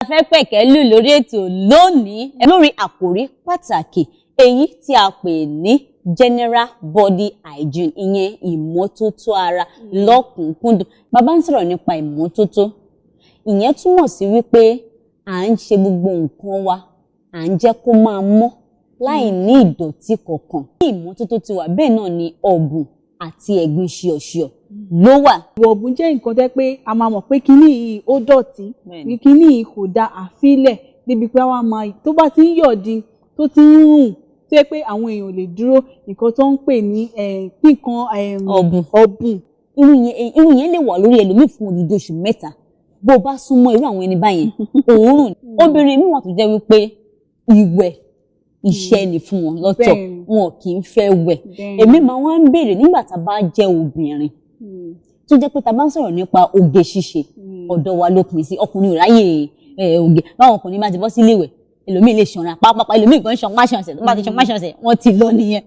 fẹ́ pẹ̀kẹ́lù lórí ètò lónìí lórí àkòrí pàtàkì èyí tí a pè ní general body hygiene, ìyẹn ìmọ́tótó ara lọ́kùnkúndùn. Bàbá ń sọ̀rọ̀ nípa ìmọ́tótó. Ìyẹn túmọ̀ sí wípé à ń ṣe gbogbo nǹkan wa, à ń jẹ́ kó máa mọ́ láì ní ìdọ̀tí kankan. Bí ìmọ́tótó ti wà bẹ́ẹ̀ náà ni ọ̀bùn àti ẹ̀gbin ṣíọ̀ṣíọ̀ ló wà. Ọ̀bùn jẹ́ nǹkan tẹ́ pé a máa mọ̀ pé kíní yìí ó dọ̀tí, kíní yìí kò da àfilẹ̀ débi pé àwa máa tó bá ti ń yọ̀dí tó ti ń rùn tó yẹ pé àwọn èèyàn lè dúró nǹkan tó ń pè ní nǹkan ọ̀bùn. Irú yẹn lè wà lórí ẹlòmíì fún odidi oṣù mẹ́ta. Bó o bá súnmọ́ irú àwọn ẹni báyẹn òórùn. Obìnrin mi wà tó jẹ́ wípé ìwẹ̀ iṣẹ́ ni fún wọn lọ́tọ̀, wọn kì í fẹ́ wẹ̀. Èmi máa wá ń béèrè nígbà tá a bá jẹ́ obìnrin tó jẹ́ pé tá a bá ń sọ̀rọ̀ nípa oge ṣíṣe ọ̀dọ̀ wa ló pín sí. Ọkùnrin ò ráyè oge. Báwọn ọkùnrin bá ti bọ́ sí ilé ìwẹ̀ ẹlòmíì lè ṣanra pápápá, ẹlòmíì gan ṣan máṣanṣẹ̀ tó bá ti ṣan máṣanṣẹ̀ wọ́n ti lọ nìyẹn.